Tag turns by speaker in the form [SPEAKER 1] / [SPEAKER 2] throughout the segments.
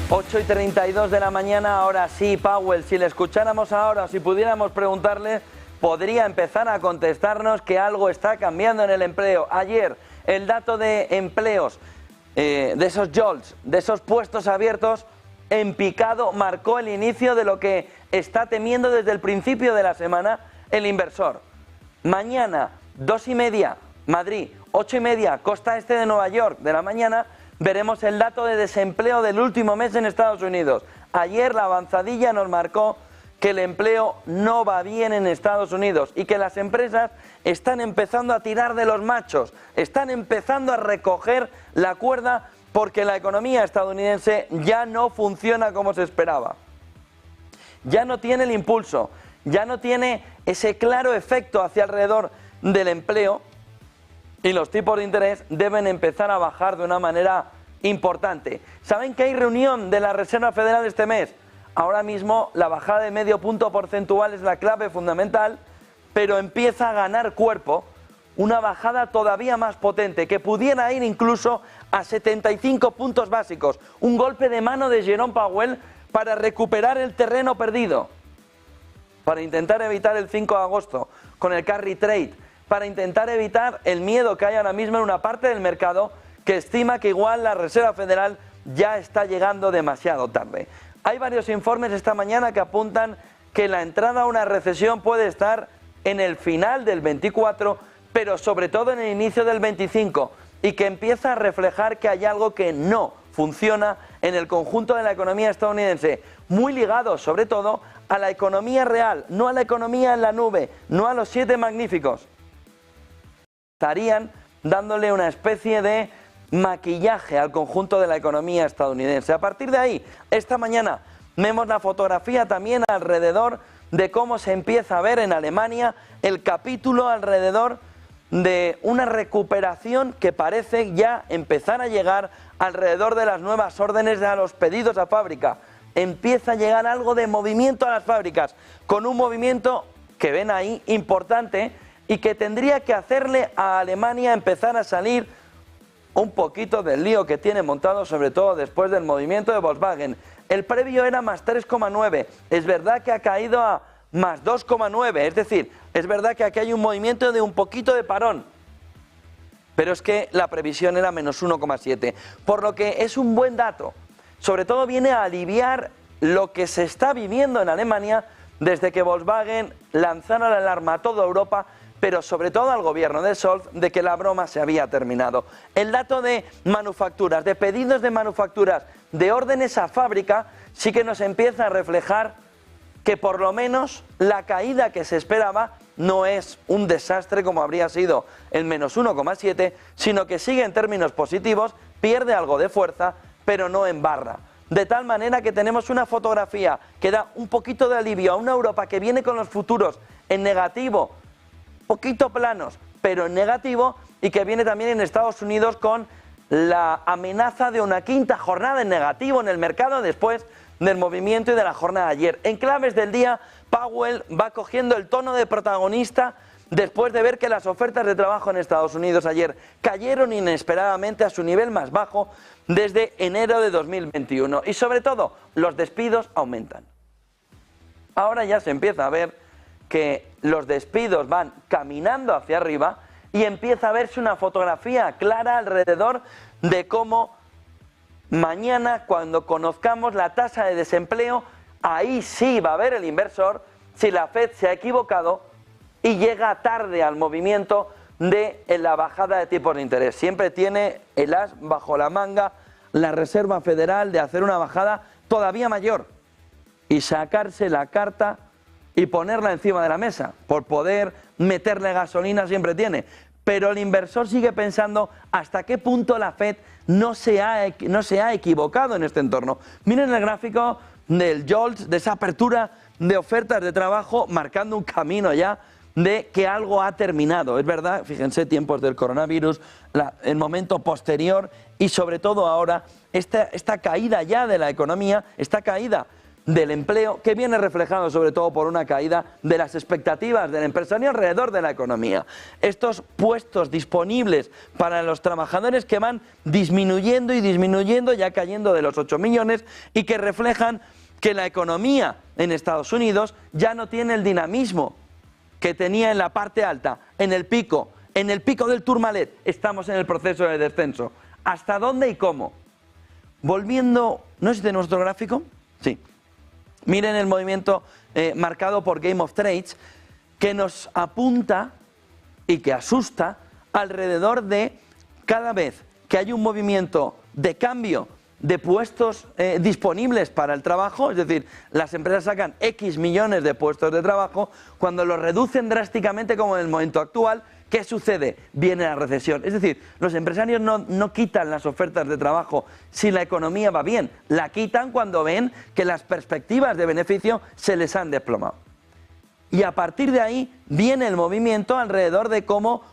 [SPEAKER 1] 8:32 de la mañana, ahora sí, Powell, si le escucháramos ahora, si pudiéramos preguntarle, podría empezar a contestarnos que algo está cambiando en el empleo. Ayer, el dato de empleos, de esos jobs, de esos puestos abiertos, en picado, marcó el inicio de lo que está temiendo desde el principio de la semana el inversor. Mañana, 2:30, Madrid, 8:30, costa este de Nueva York, de la mañana, veremos el dato de desempleo del último mes en Estados Unidos. Ayer la avanzadilla nos marcó que el empleo no va bien en Estados Unidos y que las empresas están empezando a tirar de los machos, están empezando a recoger la cuerda porque la economía estadounidense ya no funciona como se esperaba. Ya no tiene el impulso, ya no tiene ese claro efecto hacia alrededor del empleo. Y los tipos de interés deben empezar a bajar de una manera importante. ¿Saben que hay reunión de la Reserva Federal este mes? Ahora mismo la bajada de medio punto porcentual es la clave fundamental, pero empieza a ganar cuerpo una bajada todavía más potente, que pudiera ir incluso a 75 puntos básicos. Un golpe de mano de Jerome Powell para recuperar el terreno perdido, para intentar evitar el 5 de agosto con el carry trade, para intentar evitar el miedo que hay ahora mismo en una parte del mercado que estima que igual la Reserva Federal ya está llegando demasiado tarde. Hay varios informes esta mañana que apuntan que la entrada a una recesión puede estar en el final del 24, pero sobre todo en el inicio del 25, y que empieza a reflejar que hay algo que no funciona en el conjunto de la economía estadounidense, muy ligado sobre todo a la economía real, no a la economía en la nube, no a los 7 magníficos. Estarían dándole una especie de maquillaje al conjunto de la economía estadounidense. A partir de ahí, esta mañana vemos la fotografía también alrededor de cómo se empieza a ver en Alemania el capítulo alrededor de una recuperación que parece ya empezar a llegar alrededor de las nuevas órdenes a los pedidos a fábrica. Empieza a llegar algo de movimiento a las fábricas, con un movimiento que ven ahí importante y que tendría que hacerle a Alemania empezar a salir un poquito del lío que tiene montado, sobre todo después del movimiento de Volkswagen. El previo era más 3,9, es verdad que ha caído a más 2,9, es decir, es verdad que aquí hay un movimiento de un poquito de parón, pero es que la previsión era menos 1,7, por lo que es un buen dato. Sobre todo viene a aliviar lo que se está viviendo en Alemania desde que Volkswagen lanzara la alarma a toda Europa, pero sobre todo al gobierno de Scholz, de que la broma se había terminado. El dato de manufacturas, de pedidos de manufacturas, de órdenes a fábrica, sí que nos empieza a reflejar que por lo menos la caída que se esperaba no es un desastre como habría sido el menos 1,7, sino que sigue en términos positivos, pierde algo de fuerza, pero no en barra. De tal manera que tenemos una fotografía que da un poquito de alivio a una Europa que viene con los futuros en negativo, poquito planos, pero en negativo, y que viene también en Estados Unidos con la amenaza de una quinta jornada en negativo en el mercado después del movimiento y de la jornada de ayer. En claves del día, Powell va cogiendo el tono de protagonista después de ver que las ofertas de trabajo en Estados Unidos ayer cayeron inesperadamente a su nivel más bajo desde enero de 2021 y sobre todo los despidos aumentan. Ahora ya se empieza a ver que los despidos van caminando hacia arriba y empieza a verse una fotografía clara alrededor de cómo mañana, cuando conozcamos la tasa de desempleo, ahí sí va a ver el inversor si la Fed se ha equivocado y llega tarde al movimiento de la bajada de tipos de interés. Siempre tiene el as bajo la manga la Reserva Federal de hacer una bajada todavía mayor y sacarse la carta y ponerla encima de la mesa, por poder meterle gasolina siempre tiene. Pero el inversor sigue pensando hasta qué punto la Fed no se ha equivocado en este entorno. Miren el gráfico del JOLTS, de esa apertura de ofertas de trabajo, marcando un camino ya de que algo ha terminado. Es verdad, fíjense, tiempos del coronavirus, el momento posterior y sobre todo ahora esta caída ya de la economía, esta caída del empleo, que viene reflejado sobre todo por una caída de las expectativas del empresario alrededor de la economía. Estos puestos disponibles para los trabajadores que van disminuyendo y disminuyendo, ya cayendo de los 8 millones, y que reflejan que la economía en Estados Unidos ya no tiene el dinamismo que tenía en la parte alta, en el pico del Tourmalet. Estamos en el proceso de descenso. ¿Hasta dónde y cómo? Volviendo, ¿no es de nuestro gráfico? Sí. Miren el movimiento marcado por Game of Trades, que nos apunta y que asusta alrededor de cada vez que hay un movimiento de cambio de puestos disponibles para el trabajo, es decir, las empresas sacan X millones de puestos de trabajo, cuando los reducen drásticamente como en el momento actual, ¿qué sucede? Viene la recesión. Es decir, los empresarios no quitan las ofertas de trabajo si la economía va bien, la quitan cuando ven que las perspectivas de beneficio se les han desplomado. Y a partir de ahí viene el movimiento alrededor de cómo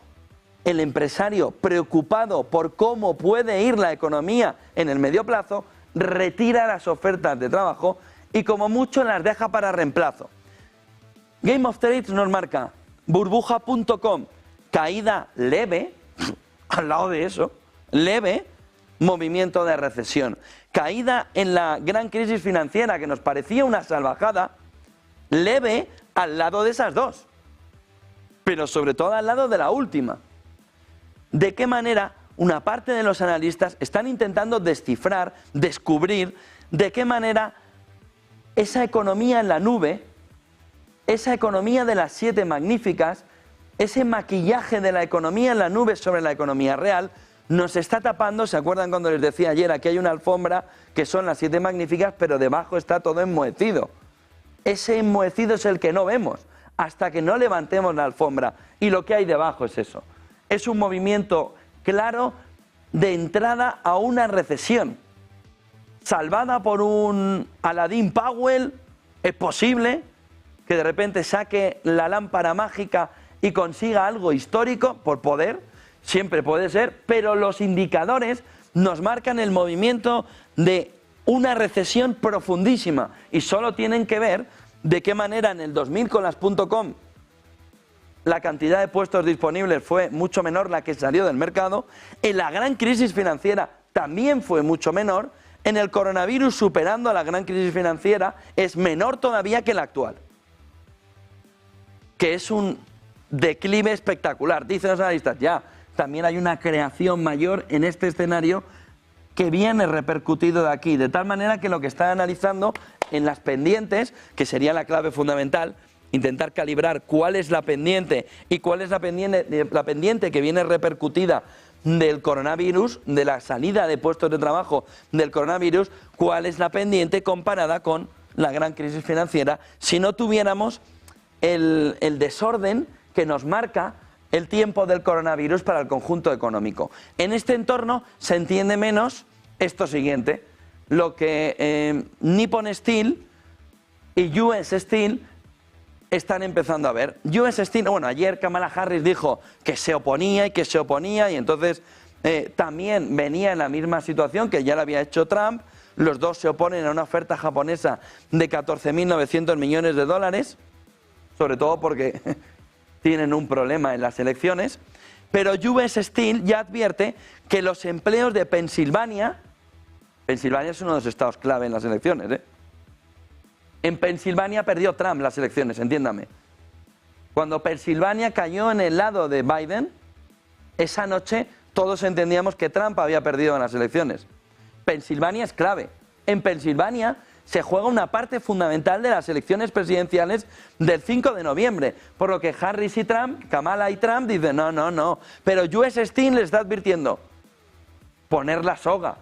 [SPEAKER 1] el empresario, preocupado por cómo puede ir la economía en el medio plazo, retira las ofertas de trabajo y como mucho las deja para reemplazo. Game of Trades nos marca burbuja.com, caída leve, al lado de eso, leve, movimiento de recesión. Caída en la gran crisis financiera, que nos parecía una salvajada, leve al lado de esas dos, pero sobre todo al lado de la última. ¿De qué manera una parte de los analistas están intentando descifrar, descubrir de qué manera esa economía en la nube, esa economía de las 7 magníficas, ese maquillaje de la economía en la nube sobre la economía real, nos está tapando? ¿Se acuerdan cuando les decía ayer, aquí hay una alfombra que son las 7 magníficas, pero debajo está todo enmohecido? Ese enmohecido es el que no vemos, hasta que no levantemos la alfombra, y lo que hay debajo es eso. Es un movimiento claro de entrada a una recesión, salvada por un Aladdin Powell. Es posible que de repente saque la lámpara mágica y consiga algo histórico por poder, siempre puede ser, pero los indicadores nos marcan el movimiento de una recesión profundísima y solo tienen que ver de qué manera en el 2000 con las .com la cantidad de puestos disponibles fue mucho menor la que salió del mercado, en la gran crisis financiera también fue mucho menor, en el coronavirus superando a la gran crisis financiera es menor todavía que la actual, que es un declive espectacular. Dicen los analistas, ya, también hay una creación mayor en este escenario que viene repercutido de aquí, de tal manera que lo que están analizando en las pendientes, que sería la clave fundamental, intentar calibrar cuál es la pendiente y cuál es la pendiente que viene repercutida del coronavirus, de la salida de puestos de trabajo del coronavirus, cuál es la pendiente comparada con la gran crisis financiera, si no tuviéramos el desorden que nos marca el tiempo del coronavirus para el conjunto económico. En este entorno se entiende menos esto siguiente, lo que Nippon Steel y US Steel están empezando a ver. US Steel, bueno, ayer Kamala Harris dijo que se oponía y entonces también venía en la misma situación que ya la había hecho Trump. Los dos se oponen a una oferta japonesa de 14.900 millones de dólares, sobre todo porque tienen un problema en las elecciones, pero US Steel ya advierte que los empleos de Pensilvania es uno de los estados clave en las elecciones, ¿eh? En Pensilvania perdió Trump las elecciones, entiéndame. Cuando Pensilvania cayó en el lado de Biden, esa noche todos entendíamos que Trump había perdido en las elecciones. Pensilvania es clave. En Pensilvania se juega una parte fundamental de las elecciones presidenciales del 5 de noviembre, por lo que Harris y Trump, Kamala y Trump dicen no, pero US Steel les está advirtiendo, poner la soga.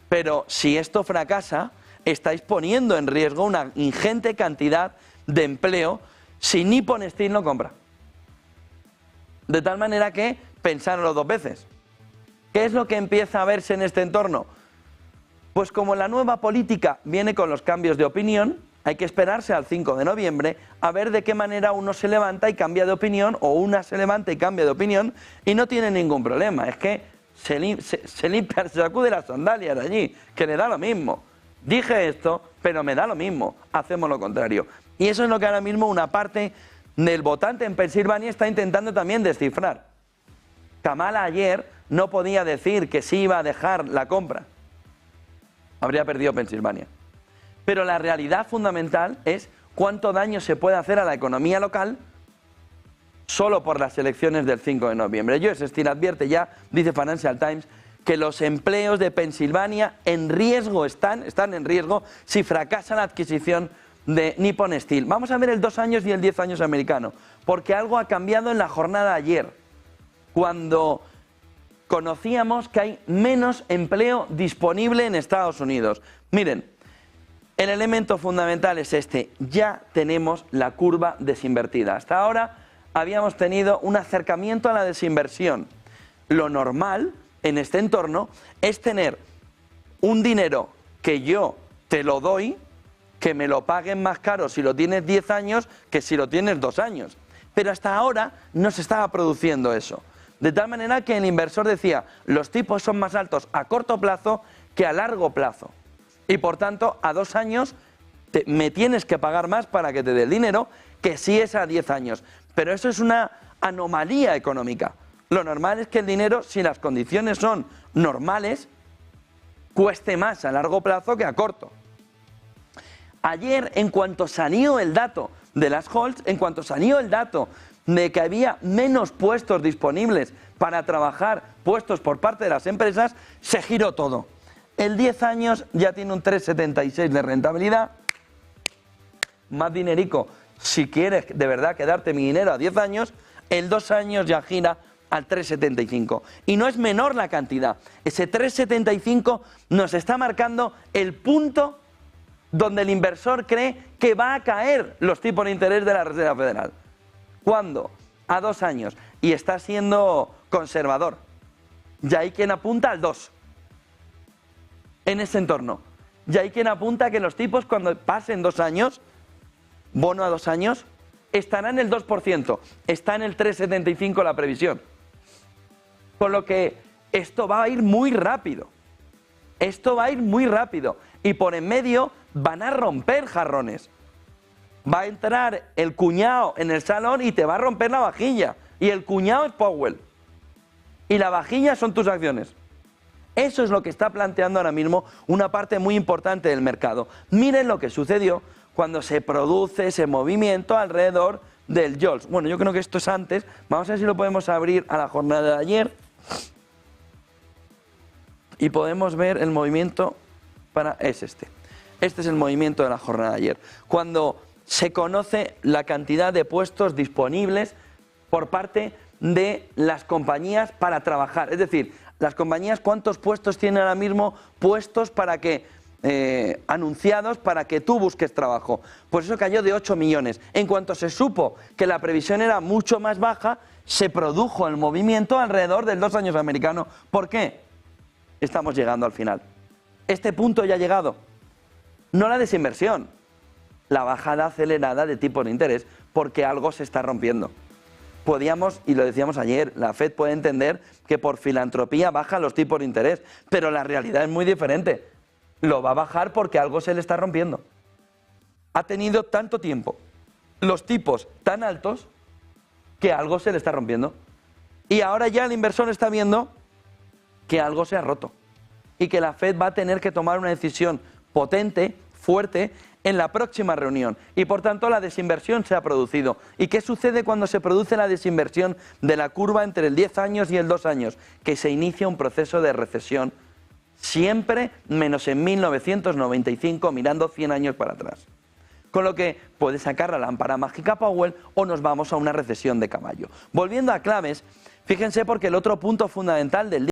[SPEAKER 1] Pero si esto fracasa, estáis poniendo en riesgo una ingente cantidad de empleo si Nippon Steel no compra. De tal manera que pensároslo 2 veces. ¿Qué es lo que empieza a verse en este entorno? Pues como la nueva política viene con los cambios de opinión, hay que esperarse al 5 de noviembre a ver de qué manera uno se levanta y cambia de opinión, o una se levanta y cambia de opinión, y no tiene ningún problema. Es que se limpia, se sacude las sandalias de allí, que le da lo mismo. Dije esto, pero me da lo mismo, hacemos lo contrario. Y eso es lo que ahora mismo una parte del votante en Pensilvania está intentando también descifrar. Kamala ayer no podía decir que sí iba a dejar la compra. Habría perdido Pensilvania. Pero la realidad fundamental es cuánto daño se puede hacer a la economía local solo por las elecciones del 5 de noviembre. Joe Stein advierte ya, dice Financial Times, que los empleos de Pensilvania en riesgo están en riesgo si fracasa la adquisición de Nippon Steel. Vamos a ver el 2 años y el 10 años americano, porque algo ha cambiado en la jornada de ayer, cuando conocíamos que hay menos empleo disponible en Estados Unidos. Miren, el elemento fundamental es este: ya tenemos la curva desinvertida. Hasta ahora habíamos tenido un acercamiento a la desinversión. Lo normal en este entorno es tener un dinero que yo te lo doy, que me lo paguen más caro si lo tienes 10 años que si lo tienes 2 años. Pero hasta ahora no se estaba produciendo eso. De tal manera que el inversor decía, los tipos son más altos a corto plazo que a largo plazo. Y por tanto, a 2 años me tienes que pagar más para que te dé el dinero que si es a 10 años. Pero eso es una anomalía económica. Lo normal es que el dinero, si las condiciones son normales, cueste más a largo plazo que a corto. Ayer, en cuanto salió el dato de las holds, en cuanto salió el dato de que había menos puestos disponibles para trabajar, puestos por parte de las empresas, se giró todo. El 10 años ya tiene un 3,76 de rentabilidad, más dinerico. Si quieres de verdad quedarte mi dinero a 10 años, el 2 años ya gira al 3,75. Y no es menor la cantidad. Ese 3,75 nos está marcando el punto donde el inversor cree que va a caer los tipos de interés de la Reserva Federal. ¿Cuándo? A 2 años. Y está siendo conservador. Ya hay quien apunta al 2. En ese entorno. Ya hay quien apunta que los tipos, cuando pasen 2 años, bono a 2 años, estará en el 2%. Está en el 3,75 la previsión. Con lo que esto va a ir muy rápido. Esto va a ir muy rápido. Y por en medio van a romper jarrones. Va a entrar el cuñado en el salón y te va a romper la vajilla. Y el cuñado es Powell. Y la vajilla son tus acciones. Eso es lo que está planteando ahora mismo una parte muy importante del mercado. Miren lo que sucedió cuando se produce ese movimiento alrededor del JOLTS. Bueno, yo creo que esto es antes. Vamos a ver si lo podemos abrir a la jornada de ayer. Y podemos ver el movimiento es este. Este es el movimiento de la jornada de ayer. Cuando se conoce la cantidad de puestos disponibles por parte de las compañías para trabajar. Es decir, las compañías, ¿cuántos puestos tienen ahora mismo puestos para que anunciados para que tú busques trabajo? Pues eso cayó de 8 millones. En cuanto se supo que la previsión era mucho más baja, se produjo el movimiento alrededor del 2 años americano. ¿Por qué? Estamos llegando al final. Este punto ya ha llegado. No la desinversión, la bajada acelerada de tipos de interés, porque algo se está rompiendo. Podíamos, y lo decíamos ayer, la FED puede entender que por filantropía baja los tipos de interés, pero la realidad es muy diferente. Lo va a bajar porque algo se le está rompiendo. Ha tenido tanto tiempo los tipos tan altos que algo se le está rompiendo. Y ahora ya el inversor está viendo que algo se ha roto y que la FED va a tener que tomar una decisión potente, fuerte, en la próxima reunión. Y por tanto la desinversión se ha producido. ¿Y qué sucede cuando se produce la desinversión de la curva entre el 10 años y el 2 años? Que se inicia un proceso de recesión, siempre menos en 1995, mirando 100 años para atrás. Con lo que puede sacar la lámpara mágica Powell o nos vamos a una recesión de caballo. Volviendo a claves, fíjense porque el otro punto fundamental del día